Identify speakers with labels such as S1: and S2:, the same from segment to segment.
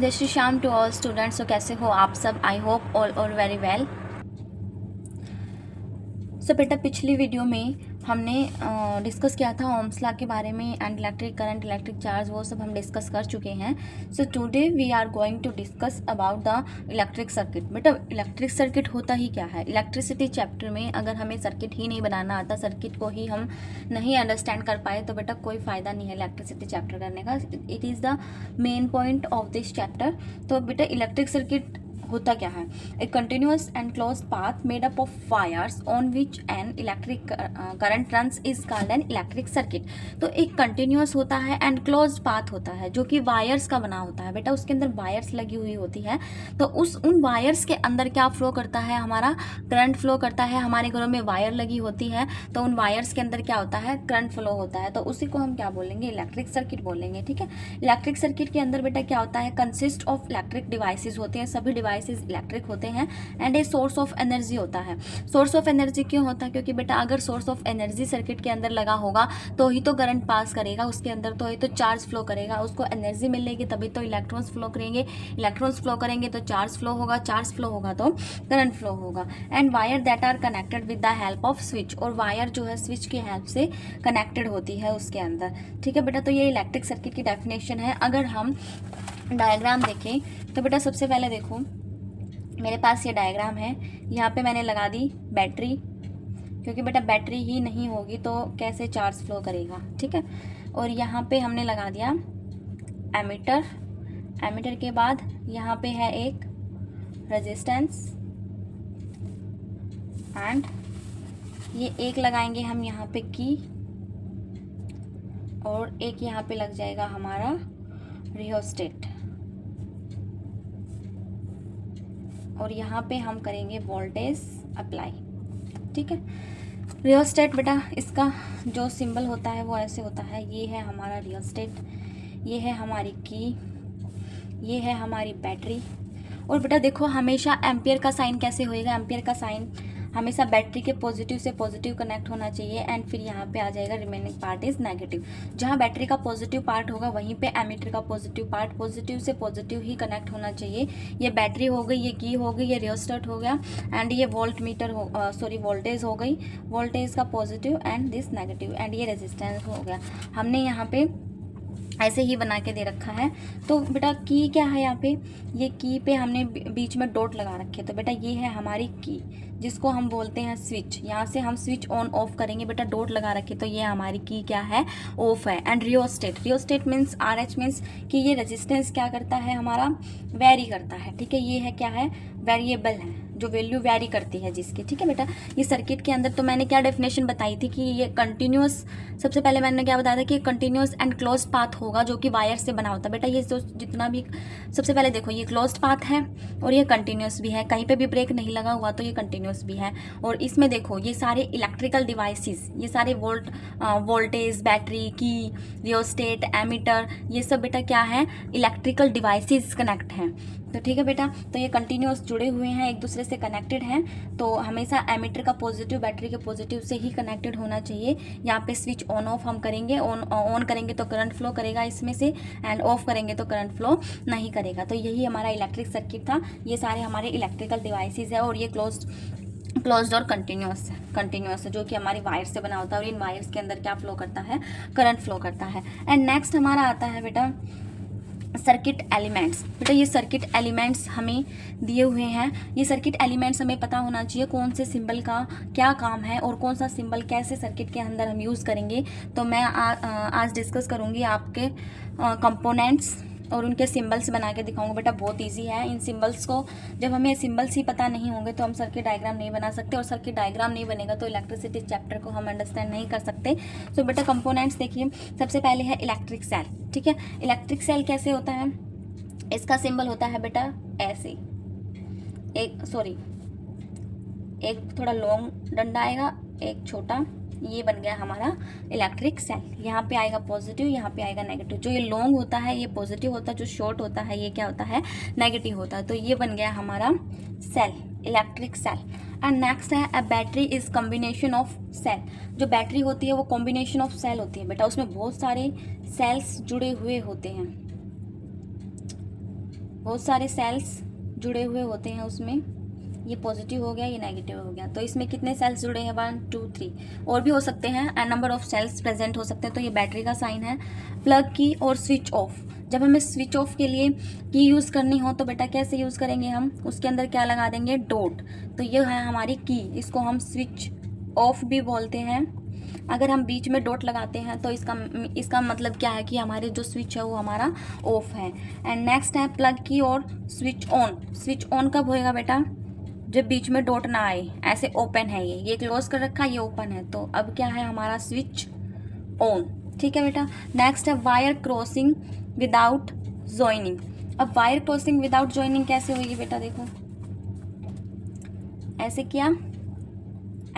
S1: जय Shri Shyam to all students. तो कैसे हो आप सब? I hope all are very well. So बेटा, पिछली वीडियो में हमने डिस्कस किया था ओम्स लॉ के बारे में and electric current, electric charge, वो सब हम डिस्कस कर चुके हैं। So today we are going to discuss about the electric circuit. बेटा, इलेक्ट्रिक सर्किट होता ही क्या है? इलेक्ट्रिसिटी चैप्टर में अगर हमें सर्किट ही नहीं बनाना आता, सर्किट को ही हम नहीं अंडरस्टैंड कर पाए, तो बेटा कोई फ़ायदा नहीं है इलेक्ट्रिसिटी चैप्टर करने का। It is the main point of this chapter. तो बेटा, इलेक्ट्रिक सर्किट होता क्या है? ए continuous and close path made up of wires on which an electric current runs is called an electric circuit. तो एक continuous होता है एंड क्लोज पाथ होता है जो कि वायर्स का बना होता है। बेटा, उसके अंदर वायर्स लगी हुई होती है, तो उन वायर्स के अंदर क्या फ्लो करता है? हमारा करंट फ्लो करता है। हमारे घरों में वायर लगी होती है, तो उन वायर्स के अंदर क्या होता है? करंट फ्लो होता है। तो उसी को हम क्या बोलेंगे? इलेक्ट्रिक सर्किट बोलेंगे। ठीक है। इलेक्ट्रिक सर्किट के अंदर बेटा क्या होता है? कंसिस्ट ऑफ इलेक्ट्रिक डिवाइसेस होते हैं, सभी डिवाइसेस इलेक्ट्रिक होते हैं and a source of energy होता है। सोर्स ऑफ एनर्जी क्यों होता है? क्योंकि बेटा अगर सोर्स ऑफ एनर्जी सर्किट के अंदर लगा होगा तो ही तो करंट पास करेगा उसके अंदर, तो ही तो चार्ज फ्लो करेगा, उसको एनर्जी मिलेगी, तभी तो इलेक्ट्रॉन्स फ्लो करेंगे। इलेक्ट्रॉन्स फ्लो करेंगे तो चार्ज फ्लो होगा, चार्ज फ्लो होगा तो करंट फ्लो होगा। And wire that are connected with the help of switch, और वायर जो है स्विच की हेल्प से कनेक्टेड होती है उसके अंदर। ठीक है बेटा, तो ये इलेक्ट्रिक सर्किट की डेफिनेशन है। अगर हम डायग्राम देखें तो बेटा सबसे पहले देखो, मेरे पास ये डायग्राम है। यहाँ पे मैंने लगा दी बैटरी, क्योंकि बेटा बैटरी ही नहीं होगी तो कैसे चार्ज फ्लो करेगा। ठीक है। और यहाँ पे हमने लगा दिया एमीटर। एमीटर के बाद यहाँ पे है एक रेजिस्टेंस एंड ये एक लगाएंगे हम यहाँ पे की, और एक यहाँ पे लग जाएगा हमारा रियोस्टेट, और यहाँ पे हम करेंगे वोल्टेज अप्लाई। ठीक है। रियोस्टेट बेटा, इसका जो सिंबल होता है वो ऐसे होता है। ये है हमारा रियोस्टेट, ये है हमारी की, ये है हमारी बैटरी। और बेटा देखो, हमेशा एम्पियर का साइन कैसे होएगा? एम्पियर का साइन हमेशा बैटरी के पॉजिटिव से पॉजिटिव कनेक्ट होना चाहिए एंड फिर यहाँ पे आ जाएगा रिमेनिंग पार्ट इज नेगेटिव। जहाँ बैटरी का पॉजिटिव पार्ट होगा वहीं पे एमीटर का पॉजिटिव पार्ट पॉजिटिव से पॉजिटिव ही कनेक्ट होना चाहिए। ये बैटरी हो गई, ये की हो गई, ये रियोस्टेट हो गया एंड ये वोल्ट मीटर हो वोल्टेज हो गई, वोल्टेज का positive and this negative, and ये रेजिस्टेंस हो गया। हमने यहाँ पे ऐसे ही बना के दे रखा है। तो बेटा की क्या है? यहाँ पे ये की पे हमने बीच में डॉट लगा रखे, तो बेटा ये है हमारी की, जिसको हम बोलते हैं स्विच। यहाँ से हम स्विच ऑन ऑफ करेंगे, बेटा डॉट लगा रखे तो ये हमारी की क्या है? ऑफ है। And rheostat, rheostat means RH means कि ये रेजिस्टेंस क्या करता है? हमारा वेरी करता है। ठीक है। ये है क्या है? वेरिएबल है, जो वैल्यू वेरी करती है जिसकी। ठीक है बेटा, ये सर्किट के अंदर तो मैंने क्या डेफिनेशन बताई थी कि ये कंटिन्यूअस, सबसे पहले मैंने क्या बताया था कि कंटिन्यूअस एंड क्लोज्ड पाथ होगा जो कि वायर से बना होता है। बेटा ये जो जितना भी, सबसे पहले देखो ये क्लोज्ड पाथ है और ये कंटिन्यूअस भी है, कहीं पे भी ब्रेक नहीं लगा हुआ तो ये कंटिन्यूअस भी है। और इसमें देखो ये सारे इलेक्ट्रिकल डिवाइसेस, ये सारे वोल्टेज, बैटरी, की, रियोस्टेट, एमीटर, ये सब बेटा क्या है? इलेक्ट्रिकल डिवाइसेस कनेक्ट हैं। तो ठीक है बेटा, तो ये कंटिन्यूअस जुड़े हुए हैं, एक दूसरे से कनेक्टेड हैं, तो हमेशा एमीटर का पॉजिटिव बैटरी के पॉजिटिव से ही कनेक्टेड होना चाहिए। यहाँ पे स्विच ऑन ऑफ हम करेंगे, ऑन करेंगे तो करंट फ्लो करेगा इसमें से, एंड ऑफ करेंगे तो करंट फ्लो नहीं करेगा। तो यही हमारा इलेक्ट्रिक सर्किट था। ये सारे हमारे इलेक्ट्रिकल डिवाइसेज है और ये क्लोज्ड और कंटिन्यूअस है जो कि हमारी वायर से बना होता है, और इन वायर्स के अंदर क्या फ्लो करता है? करंट फ्लो करता है। एंड नेक्स्ट हमारा आता है बेटा सर्किट एलिमेंट्स। बेटा ये सर्किट एलिमेंट्स हमें दिए हुए हैं। ये सर्किट एलिमेंट्स हमें पता होना चाहिए कौन से सिंबल का क्या काम है और कौन सा सिंबल कैसे सर्किट के अंदर हम यूज़ करेंगे। तो मैं आज डिस्कस करूँगी आपके कंपोनेंट्स और उनके सिंबल्स बना के दिखाऊंगा। बेटा बहुत इजी है। इन सिंबल्स को, जब हमें सिंबल्स ही पता नहीं होंगे तो हम सर्किट डायग्राम नहीं बना सकते, और सर्किट डायग्राम नहीं बनेगा तो इलेक्ट्रिसिटी चैप्टर को हम अंडरस्टैंड नहीं कर सकते। तो बेटा कंपोनेंट्स देखिए, सबसे पहले है इलेक्ट्रिक सेल। ठीक है। इलेक्ट्रिक सेल कैसे होता है? इसका सिंबल होता है बेटा ऐसे, एक थोड़ा लॉन्ग डंडा आएगा, एक छोटा, ये बन गया हमारा इलेक्ट्रिक सेल। यहाँ पे आएगा पॉजिटिव, यहाँ पे आएगा नेगेटिव। जो ये लॉन्ग होता है ये पॉजिटिव होता है, जो शॉर्ट होता है ये क्या होता है? नेगेटिव होता है। तो ये बन गया हमारा cell, electric cell. And next है a battery is combination of cell. जो बैटरी होती है वो कॉम्बिनेशन ऑफ सेल होती है बेटा, उसमें बहुत सारे सेल्स जुड़े हुए होते हैं। बहुत सारे सेल्स जुड़े हुए होते हैं उसमें। ये पॉजिटिव हो गया, ये नेगेटिव हो गया। तो इसमें कितने सेल्स जुड़े हैं, 1 2 3, और भी हो सकते हैं, an number of cells present हो सकते हैं। तो ये बैटरी का साइन है। प्लग की और स्विच ऑफ, जब हमें स्विच ऑफ के लिए की यूज़ करनी हो तो बेटा कैसे यूज़ करेंगे हम, उसके अंदर क्या लगा देंगे, डॉट। तो ये है हमारी की, इसको हम स्विच ऑफ भी बोलते हैं। अगर हम बीच में डॉट लगाते हैं तो इसका मतलब क्या है कि हमारे जो स्विच है वो हमारा ऑफ है। एंड नेक्स्ट है प्लग की और स्विच ऑन। स्विच ऑन कब होएगा बेटा, जब बीच में डॉट ना आए। ऐसे ओपन है, ये क्लोज कर रखा, ये ओपन है, तो अब क्या है हमारा स्विच ऑन। ठीक है बेटा। नेक्स्ट है वायर क्रॉसिंग विदाउट जॉइनिंग। अब वायर क्रॉसिंग विदाउट जॉइनिंग कैसे होगी बेटा, देखो ऐसे किया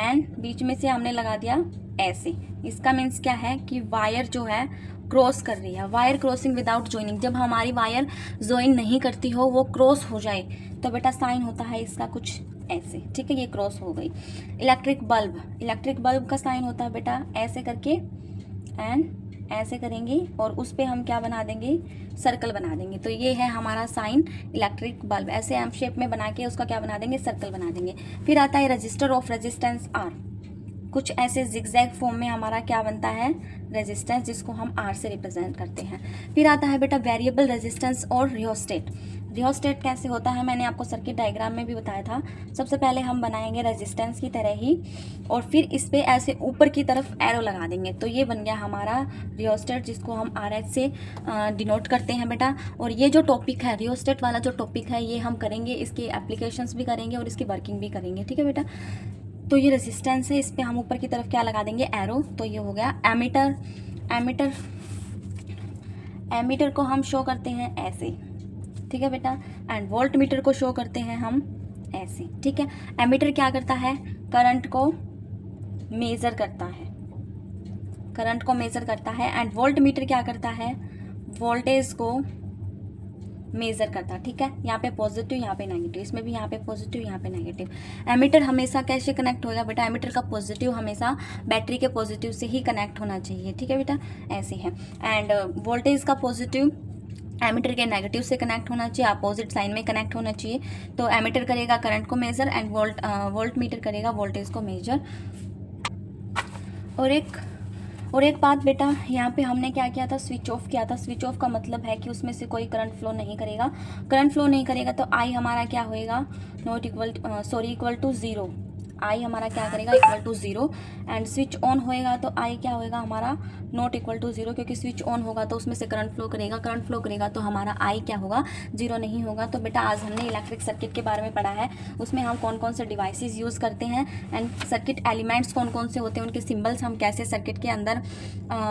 S1: एंड बीच में से हमने लगा दिया ऐसे। इसका मीन्स क्या है कि वायर जो है क्रॉस कर रही है। वायर क्रॉसिंग विदाउट जॉइनिंग, जब हमारी वायर ज्वाइन नहीं करती हो, वो क्रॉस हो जाए, तो बेटा साइन होता है इसका कुछ ऐसे। ठीक है, ये क्रॉस हो गई। इलेक्ट्रिक बल्ब, इलेक्ट्रिक बल्ब का साइन होता है बेटा ऐसे करके एंड ऐसे करेंगे और उस पर हम क्या बना देंगे, सर्कल बना देंगे। तो ये है हमारा साइन इलेक्ट्रिक बल्ब। ऐसे एम शेप में बना के उसका क्या बना देंगे, सर्कल बना देंगे। फिर आता है रजिस्टर ऑफ रेजिस्टेंस आर। कुछ ऐसे जिगजैग फॉर्म में हमारा क्या बनता है, रेजिस्टेंस, जिसको हम आर से रिप्रेजेंट करते हैं। फिर आता है बेटा वेरिएबल रेजिस्टेंस और रियोस्टेट। रियोस्टेट कैसे होता है, मैंने आपको सर्किट डायग्राम में भी बताया था। सबसे पहले हम बनाएंगे रेजिस्टेंस की तरह ही और फिर इस पर ऐसे ऊपर की तरफ एरो लगा देंगे। तो ये बन गया हमारा रियोस्टेट, जिसको हम आर एच से डिनोट करते हैं बेटा। और ये जो टॉपिक है, रियोस्टेट वाला जो टॉपिक है, ये हम करेंगे, इसकी एप्लीकेशंस भी करेंगे और इसकी वर्किंग भी करेंगे। ठीक है बेटा। तो ये रेजिस्टेंस है, इस पर हम ऊपर की तरफ क्या लगा देंगे, एरो। तो ये हो गया एमीटर। एमीटर, एमीटर को हम शो करते हैं ऐसे। ठीक है बेटा। एंड वोल्ट मीटर को शो करते हैं हम ऐसे। ठीक है। एमीटर क्या करता है, करंट को मेज़र करता है, करंट को मेज़र करता है। एंड वोल्ट मीटर क्या करता है, वोल्टेज को मेज़र करता है। ठीक है। यहाँ पे पॉजिटिव, यहाँ पे नेगेटिव, इसमें भी यहाँ पे पॉजिटिव, यहाँ पे नेगेटिव। एमीटर हमेशा कैसे कनेक्ट होगा बेटा, एमीटर का पॉजिटिव हमेशा बैटरी के पॉजिटिव से ही कनेक्ट होना चाहिए। ठीक है बेटा, ऐसे है। एंड वोल्टेज का पॉजिटिव एमीटर के नेगेटिव से कनेक्ट होना चाहिए, अपोजिट साइन में कनेक्ट होना चाहिए। तो एमीटर करेगा करंट को मेजर एंड वोल्ट मीटर करेगा वोल्टेज को मेजर। और एक बात बेटा, यहाँ पे हमने क्या किया था, स्विच ऑफ किया था। स्विच ऑफ का मतलब है कि उसमें से कोई करंट फ्लो नहीं करेगा। करंट फ्लो नहीं करेगा तो आई हमारा क्या होएगा, इक्वल टू ज़ीरो। आई हमारा क्या करेगा, equal to zero. And switch on होएगा तो आई क्या होएगा हमारा, नॉट इक्वल टू ज़ीरो, क्योंकि स्विच ऑन होगा तो उसमें से करंट फ्लो करेगा। करंट फ्लो करेगा तो हमारा आई क्या होगा, ज़ीरो नहीं होगा। तो बेटा आज हमने इलेक्ट्रिक सर्किट के बारे में पढ़ा है, उसमें हम कौन कौन से डिवाइसेस यूज़ करते हैं एंड सर्किट एलिमेंट्स कौन कौन से होते हैं, उनके सिम्बल्स हम कैसे सर्किट के अंदर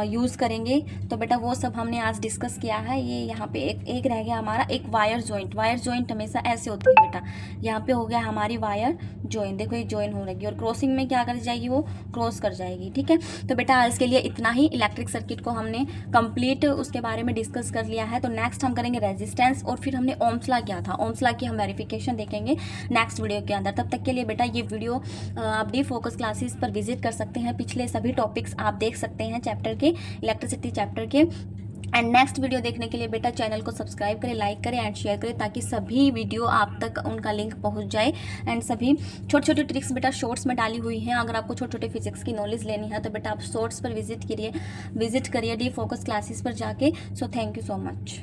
S1: यूज़ करेंगे। तो बेटा वो सब हमने आज डिस्कस किया है। ये यहाँ पे एक रह गया हमारा, एक वायर जॉइंट। वायर जॉइंट हमेशा ऐसे होती है बेटा। यहाँ पे हो गया हमारी वायर जॉइंट, देखो ये जॉइन हो रही है और क्रॉसिंग में क्या कर जाएगी, वो क्रॉस कर जाएगी। ठीक है। तो बेटा आज के लिए इतना ही। इलेक्ट्रिक सर्किट को हमने कंप्लीट उसके बारे में डिस्कस कर लिया है। तो नेक्स्ट हम करेंगे रेजिस्टेंस और फिर हमने ओम्स लॉ किया था, ओम्स लॉ की हम वेरिफिकेशन देखेंगे नेक्स्ट वीडियो के अंदर। तब तक के लिए बेटा ये वीडियो आप डी फोकस क्लासेस पर विजिट कर सकते हैं, पिछले सभी टॉपिक्स आप देख सकते हैं चैप्टर के, इलेक्ट्रिसिटी चैप्टर के। एंड नेक्स्ट वीडियो देखने के लिए बेटा चैनल को सब्सक्राइब करें, लाइक करें एंड शेयर करें, ताकि सभी वीडियो आप तक उनका लिंक पहुंच जाए। एंड सभी छोटी छोटी ट्रिक्स बेटा शॉर्ट्स में डाली हुई हैं। अगर आपको छोटे छोटे फिजिक्स की नॉलेज लेनी है तो बेटा आप शॉर्ट्स पर विजिट करिए डी फोकस क्लासेस पर जाके। So thank you so much.